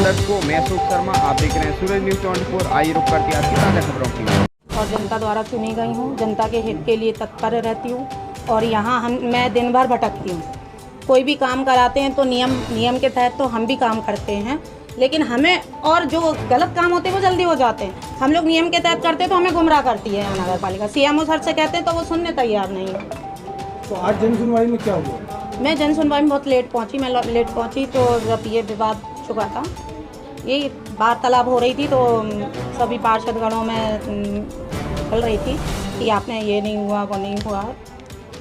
दर्शकों, मैं अशोक शर्मा, आप देख रहे हैं सूरज न्यूज 24। आइए रुक करते हैं आज की ताज़ा खबरों की। और जनता द्वारा चुनी गई हूँ, जनता के हित के लिए तत्पर रहती हूँ और यहाँ मैं दिन भर भटकती हूँ। कोई भी काम कराते हैं तो नियम के तहत तो हम भी काम करते हैं, लेकिन हमें और जो गलत काम होते हैं वो जल्दी हो जाते हैं। हम लोग नियम के तहत करते हैं तो हमें गुमराह करती है नगर पालिका। सीएमओ सर से कहते हैं तो वो सुनने तैयार नहीं है। तो आज जन सुनवाई में क्या हुआ? मैं जन सुनवाई में बहुत लेट पहुँची। मैं लेट पहुँची तो जब ये विवाद चुका था, ये वार्तालाप हो रही थी तो सभी पार्षदगणों में चल रही थी कि आपने ये नहीं हुआ वो नहीं हुआ,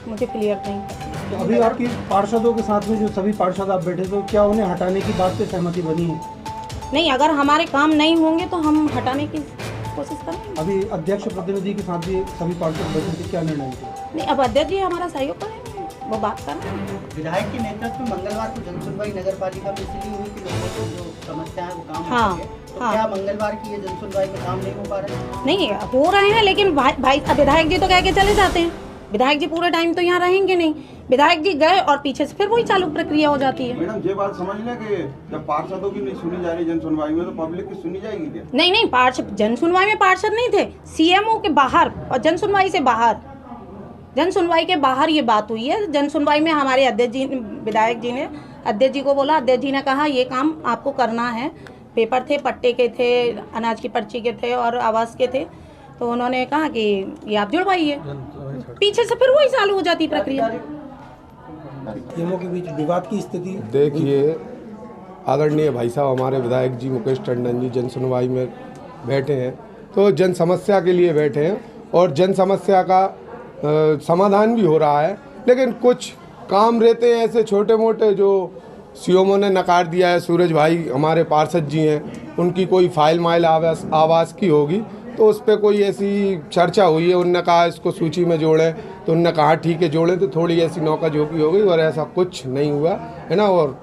मुझे क्लियर नहीं। तो अभी आपकी पार्षदों के साथ में जो सभी पार्षद आप बैठे थे, क्या उन्हें हटाने की बात पे सहमति बनी है? नहीं, अगर हमारे काम नहीं होंगे तो हम हटाने की कोशिश करेंगे। अभी अध्यक्ष प्रतिनिधि के साथ भी सभी पार्षद बैठे थे, क्या निर्णय हुआ? नहीं, अब अध्यक्ष जी हमारा सहयोग करेंगे, वो बात कर रहे हैं। विधायक के नेतृत्व में मंगलवार को जनसुनवाई नगर पालिका में इसलिए हुई कि लोगों को जो समस्या है वो काम हाँ, हो सके। तो हाँ। क्या मंगलवार की ये जनसुनवाई में काम नहीं हो पा रहे हैं? नहीं, हो रहे हैं, लेकिन भाई विधायक जी तो कह के चले जाते हैं। विधायक जी पूरे टाइम तो यहाँ रहेंगे नहीं। विधायक जी गए और पीछे से फिर वही चालू प्रक्रिया हो जाती है। मैडम, ये बात समझ लें कि जब पार्षदों की नहीं सुनी जा रही जन सुनवाई में, तो पब्लिक की सुनी जाएगी क्या? नहीं, पार्षद जन सुनवाई में पार्षद नहीं थे, सीएमओ के बाहर और जन सुनवाई से बाहर, जन सुनवाई के बाहर ये बात हुई है। जन सुनवाई में हमारे अध्यक्ष जी, विधायक जी ने अध्यक्ष जी को बोला, अध्यक्ष जी ने कहा ये काम आपको करना है। पेपर थे, पट्टे के थे, अनाज की पर्ची के थे और आवास के थे, तो उन्होंने कहा कि ये आप जुड़वाइए। पीछे से फिर वही चालू हो जाती प्रक्रिया। सीएमओ के बीच विवाद की स्थिति देखिए, आदरणीय भाई साहब हमारे विधायक जी मुकेश टंडन जी जन सुनवाई में बैठे हैं, तो जन समस्या के लिए बैठे हैं और जन समस्या का समाधान भी हो रहा है। लेकिन कुछ काम रहते हैं ऐसे छोटे मोटे जो सीएमओ ने नकार दिया है। सूरज भाई हमारे पार्षद जी हैं, उनकी कोई फाइल माइल आवास की होगी, तो उस पर कोई ऐसी चर्चा हुई है, उनने कहा इसको सूची में जोड़ें, तो उनने कहा ठीक है जोड़ें, तो थोड़ी ऐसी नौका-झोंकी हो गई और ऐसा कुछ नहीं हुआ है ना। और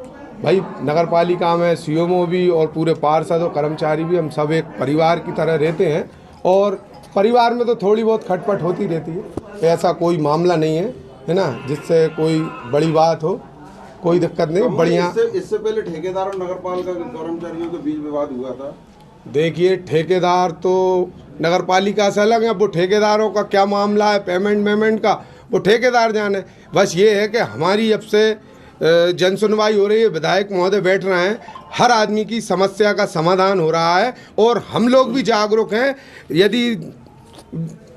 भाई नगर पालिका में सीएमओ भी और पूरे पार्षद और कर्मचारी भी हम सब एक परिवार की तरह रहते हैं और परिवार में तो थोड़ी बहुत खटपट होती रहती है। ऐसा कोई मामला नहीं है ना जिससे कोई बड़ी बात हो, कोई दिक्कत नहीं। बढ़िया। इससे पहले ठेकेदार और नगर पालिका के कर्मचारियों के बीच विवाद हुआ था। देखिए, ठेकेदार तो नगर पालिका से अलग है, वो ठेकेदारों का क्या मामला है पेमेंट का, वो ठेकेदार जाने। बस ये है कि हमारी अब से जन सुनवाई हो रही है, विधायक महोदय बैठ रहे हैं, हर आदमी की समस्या का समाधान हो रहा है और हम लोग भी जागरूक हैं। यदि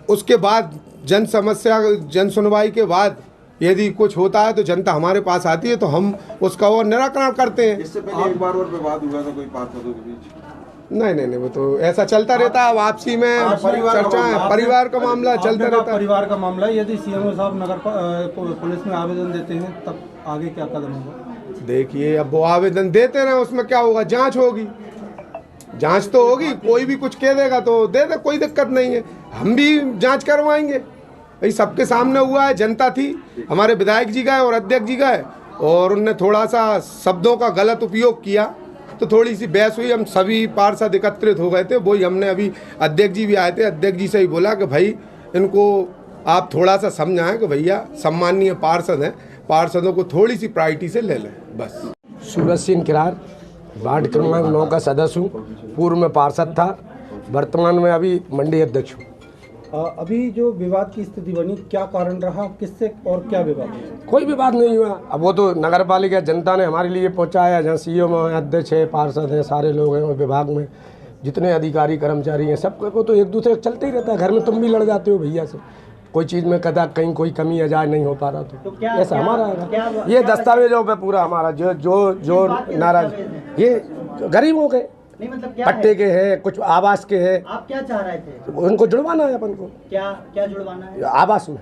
उसके बाद जन सुनवाई के बाद यदि कुछ होता है तो जनता हमारे पास आती है तो हम उसका और निराकरण करते हैं। इससे पहले एक बार और विवाद हुआ था कोई पार्षदों के बीच? नहीं, वो तो ऐसा चलता रहता है, आपसी में चर्चा है, परिवार का मामला चलता रहता है। परिवार का मामला है। यदि सीएमओ साहब पुलिस में आवेदन देते हैं तब आगे क्या कदम होगा? देखिए, अब वो आवेदन देते रहे, उसमें क्या होगा, जांच होगी, जांच तो होगी। कोई भी कुछ कह देगा तो दे दे, कोई दिक्कत नहीं है, हम भी जांच करवाएंगे। भाई सबके सामने हुआ है, जनता थी, हमारे विधायक जी गए और अध्यक्ष जी गए और उनने थोड़ा सा शब्दों का गलत उपयोग किया तो थोड़ी सी बहस हुई। हम सभी पार्षद एकत्रित हो गए थे, वही हमने अभी अध्यक्ष जी भी आए थे, अध्यक्ष जी से ही बोला कि भाई इनको आप थोड़ा सा समझाएं कि भैया सम्माननीय पार्षद हैं, पार्षदों को थोड़ी सी प्रायोरिटी से ले लें बस। सूरज सिंह किरार, वार्ड क्रमांक 9 का सदस्य हूँ, पूर्व में पार्षद था, वर्तमान में अभी मंडी अध्यक्ष हूँ। अभी जो विवाद की स्थिति बनी, क्या कारण रहा, किससे और क्या विवाद हुआ? कोई विवाद नहीं हुआ। अब वो तो नगर पालिका जनता ने हमारे लिए पहुँचाया, जहाँ सीएमओ है, अध्यक्ष है, पार्षद हैं, सारे लोग हैं और विभाग में जितने अधिकारी कर्मचारी हैं, सबको तो एक दूसरे चलते ही रहता है। घर में तुम भी लड़ जाते हो भैया से, कोई चीज़ में कहता कहीं कोई कमी अजाय नहीं हो पा रहा तो ऐसा हमारा है। ये दस्तावेजों पे पूरा हमारा जो नाराज, ये गरीबों के नहीं, मतलब क्या पट्टे के हैं, कुछ आवास के हैं। आप क्या चाह रहे थे? उनको जुड़वाना है अपन को। क्या जुड़वाना है? आवास में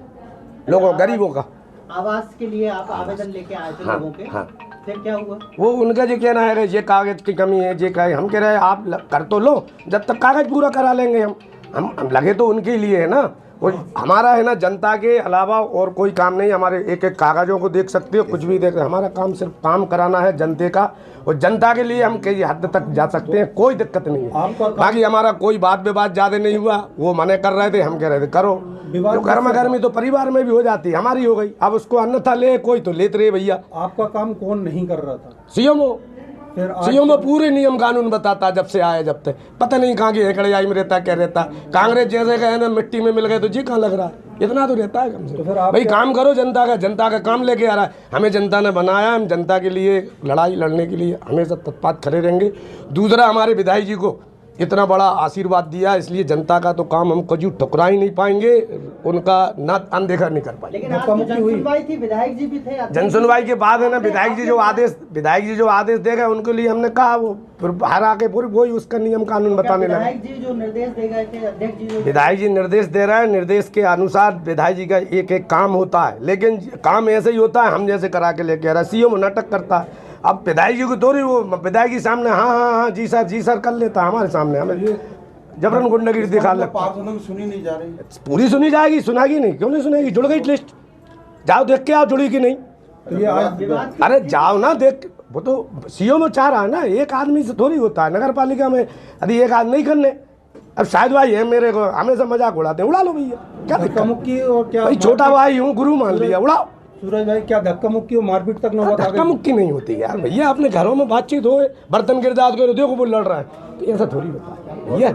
लोगों गरीबों का आवास के लिए आप आवेदन लेके आए थे? लोगों के। हाँ। फिर क्या हुआ? वो उनका जो कहना है ये कागज की कमी है, ये कहे, हम कह रहे हैं आप कर तो लो, जब तक कागज पूरा करा लेंगे हम लगे तो उनके लिए है ना। वो हमारा है ना, जनता के अलावा और कोई काम नहीं। हमारे एक एक कागजों को देख सकते हो, कुछ भी देख, हमारा काम सिर्फ काम कराना है जनता का, और जनता के लिए हम कई हद तक जा सकते हैं, कोई दिक्कत नहीं है। बाकी हमारा कोई बात विवाद ज़्यादा नहीं हुआ, वो मने कर रहे थे, हम कह रहे थे करो। जो गर्मा गर्मी तो परिवार में भी हो जाती है, हमारी हो गई। अब उसको अन्यथा ले कोई तो लेते रहे भैया। आपका काम कौन नहीं कर रहा था? सीएमओ फिर आज सीएम में पूरे नियम कानून बताता जब से आया जब तक पता नहीं कहाँ की हेकड़ियाई में रहता क्या रहता। कांग्रेस जैसे गए ना मिट्टी में मिल गए तो जी कहाँ लग रहा है, इतना तो रहता है कम से तो फिर कम। आप भाई काम करो जनता का काम लेके आ रहा है, हमें जनता ने बनाया, हम जनता के लिए लड़ाई लड़ने के लिए हमेशा तत्पर खड़े रहेंगे। दूसरा हमारे विधायक जी को इतना बड़ा आशीर्वाद दिया, इसलिए जनता का तो काम हम कभी ठुकरा ही नहीं पाएंगे, उनका ना अनदेखा नहीं कर पाएंगे। लेकिन आज तो जन सुनवाई थी, विधायक जी भी थे, जन सुनवाई के बाद है ना विधायक जी जो आदेश देगा उनके लिए हमने कहा वो फिर बाहर आके पूरी वही उसका नियम कानून बताने लगे। विधायक जी जो निर्देश दे गए थे, अध्यक्ष जी विधायक जी निर्देश दे रहा है, निर्देश के अनुसार विधायक जी का एक एक काम होता है, लेकिन काम ऐसे ही होता है हम जैसे करा के लेके आ रहा है। सीएम नाटक करता है, अब विधायक जी को थोड़ी वो विधायक जी सामने हाँ जी सर कर लेता है, हमारे सामने हमें जबरन गुंडागिरी दिखा लगता। पार्षदों की सुनी नहीं जा रही, पूरी सुनी जाएगी, सुनागी नहीं, क्यों नहीं सुनेगी, जुड़ गई लिस्ट, जाओ देख के आओ जुड़ी कि नहीं। तो ये आज अरे जाओ ना देख, वो तो सीओ में चाह रहा है ना, एक आदमी से थोड़ी होता है। नगर पालिका में यदि एक आदमी नहीं करने, अब शायद भाई है मेरे को हमेशा मजाक उड़ाते हैं, उड़ा लो भैया, क्या दिक्कत? धक्का मुक्की और क्या भाई छोटा भाई हूँ, गुरु मान लिया, उड़ाओ। सूरज भाई क्या धक्का मुक्की और मारपीट तक नौबत आ धक्का गई? मुक्की नहीं होती यार भैया, अपने घरों में बातचीत हो, बर्तन गिरदाद करो, देखो वो लड़ रहा है, तो ऐसा थोड़ी होता है भैया।